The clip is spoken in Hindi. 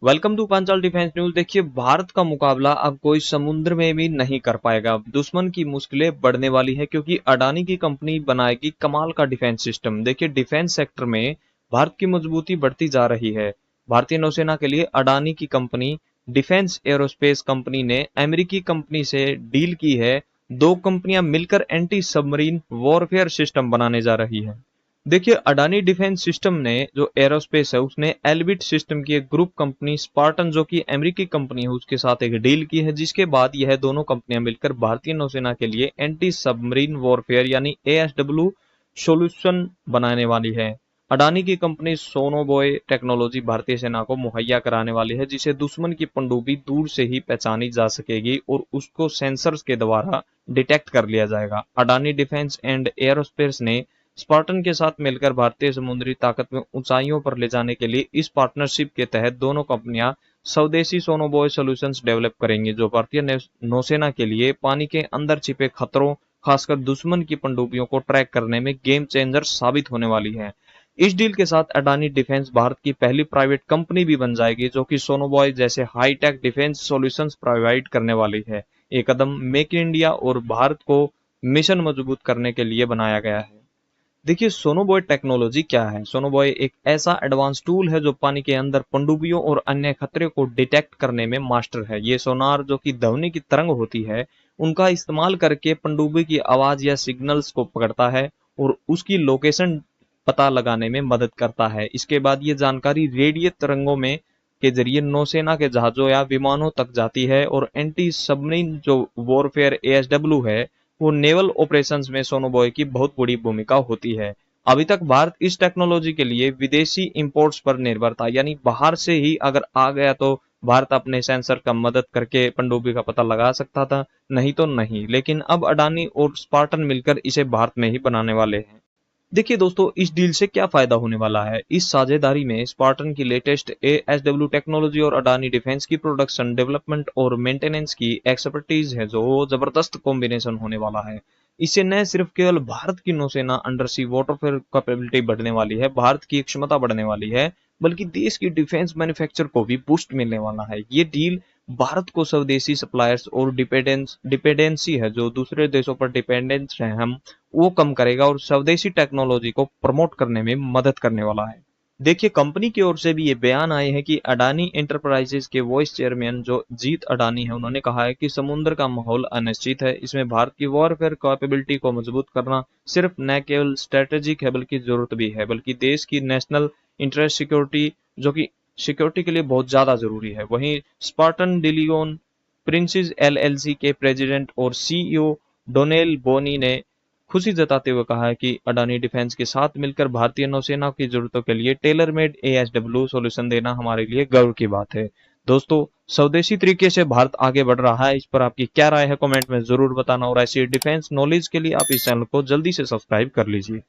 Welcome to Panchal defence news. देखिए, भारत का मुकाबला अब कोई समुद्र में भी नहीं कर पाएगा। दुश्मन की मुश्किलें बढ़ने वाली है क्योंकि अडानी की कंपनी बनाएगी कमाल का डिफेंस सिस्टम। देखिए, डिफेंस सेक्टर में भारत की मजबूती बढ़ती जा रही है। भारतीय नौसेना के लिए अडानी की कंपनी डिफेंस एरोस्पेस कंपनी ने अमेरिकी कंपनी से डील की है। दो कंपनियां मिलकर एंटी सबमरीन वॉरफेयर सिस्टम बनाने जा रही है। देखिए, अडानी डिफेंस सिस्टम ने जो एरोस्पेस है उसने एल्बिट सिस्टम की एक ग्रुप कंपनी स्पार्टन जो कि अमेरिकी कंपनी है उसके साथ एक डील की है, जिसके बाद यह दोनों कंपनियां मिलकर भारतीय नौसेना के लिए एंटी सबमरीन वॉरफेयर यानी एएसडब्ल्यू सॉल्यूशन बनाने वाली है। अडानी की कंपनी सोनोबॉय टेक्नोलॉजी भारतीय सेना को मुहैया कराने वाली है, जिसे दुश्मन की पनडुब्बी दूर से ही पहचानी जा सकेगी और उसको सेंसर्स के द्वारा डिटेक्ट कर लिया जाएगा। अडानी डिफेंस एंड एरोस्पेस ने स्पार्टन के साथ मिलकर भारतीय समुद्री ताकत में ऊंचाइयों पर ले जाने के लिए इस पार्टनरशिप के तहत दोनों कंपनियां स्वदेशी सोनोबॉय सॉल्यूशंस डेवलप करेंगी, जो भारतीय नौसेना के लिए पानी के अंदर छिपे खतरों, खासकर दुश्मन की पनडुब्बियों को ट्रैक करने में गेम चेंजर साबित होने वाली है। इस डील के साथ अडानी डिफेंस भारत की पहली प्राइवेट कंपनी भी बन जाएगी जो कि सोनोबॉय जैसे हाईटेक डिफेंस सॉल्यूशंस प्रोवाइड करने वाली है। ये कदम मेक इन इंडिया और भारत को मिशन मजबूत करने के लिए बनाया गया है। देखिए, सोनोबॉय टेक्नोलॉजी क्या है। सोनोबॉय एक ऐसा एडवांस टूल है जो पानी के अंदर पनडुब्बियों और अन्य खतरे को डिटेक्ट करने में मास्टर है। ये सोनार जो कि ध्वनि की तरंग होती है उनका इस्तेमाल करके पनडुब्बी की आवाज या सिग्नल्स को पकड़ता है और उसकी लोकेशन पता लगाने में मदद करता है। इसके बाद ये जानकारी रेडियो तरंगों में के जरिए नौसेना के जहाजों या विमानों तक जाती है और एंटी सबमरीन जो वॉरफेयर एएसडब्ल्यू है वो नेवल ऑपरेशंस में सोनोबॉय की बहुत बड़ी भूमिका होती है। अभी तक भारत इस टेक्नोलॉजी के लिए विदेशी इंपोर्ट्स पर निर्भर था, यानी बाहर से ही अगर आ गया तो भारत अपने सेंसर का मदद करके पनडुब्बी का पता लगा सकता था, नहीं तो नहीं। लेकिन अब अडानी और स्पार्टन मिलकर इसे भारत में ही बनाने वाले हैं। देखिए दोस्तों, इस डील से क्या फायदा होने वाला है। इस साझेदारी में स्पार्टन की लेटेस्ट एएसडब्ल्यू टेक्नोलॉजी और अडानी डिफेंस की प्रोडक्शन, डेवलपमेंट और मेंटेनेंस की एक्सपर्टीज है, जो जबरदस्त कॉम्बिनेशन होने वाला है। इससे न सिर्फ केवल भारत की नौसेना अंडर सी वारफेयर कैपेबिलिटी बढ़ने वाली है, भारत की क्षमता बढ़ने वाली है, बल्कि देश की डिफेंस मैन्युफैक्चर को भी बूस्ट मिलने वाला है। ये डील भारत को स्वदेशी सप्लायर्स और डिपेंडेंसी है जो दूसरे देशों पर डिपेंडेंस है हम वो कम करेगा और स्वदेशी टेक्नोलॉजी को प्रमोट करने में मदद करने वाला है। देखिए, कंपनी की ओर से भी ये बयान आए हैं कि अडानी एंटरप्राइजेज के वाइस चेयरमैन जो जीत अडानी है उन्होंने कहा है कि समुद्र का माहौल अनिश्चित है। इसमें भारत की वॉरफेयर कैपेबिलिटी को मजबूत करना सिर्फ न केवल स्ट्रेटेजिक है बल्कि जरूरत भी है, बल्कि देश की नेशनल इंटरेस्ट सिक्योरिटी जो कि सिक्योरिटी के लिए बहुत ज्यादा जरूरी है। वहीं स्पार्टन डिलीगोन प्रिंसेस एलएलसी के प्रेसिडेंट और सीईओ डोनेल बोनी ने खुशी जताते हुए कहा है कि अडानी डिफेंस के साथ मिलकर भारतीय नौसेना की जरूरतों के लिए टेलर मेड एएसडब्ल्यू सॉल्यूशन देना हमारे लिए गर्व की बात है। दोस्तों, स्वदेशी तरीके से भारत आगे बढ़ रहा है, इस पर आपकी क्या राय है कमेंट में जरूर बताना और ऐसी डिफेंस नॉलेज के लिए आप इस चैनल को जल्दी से सब्सक्राइब कर लीजिए।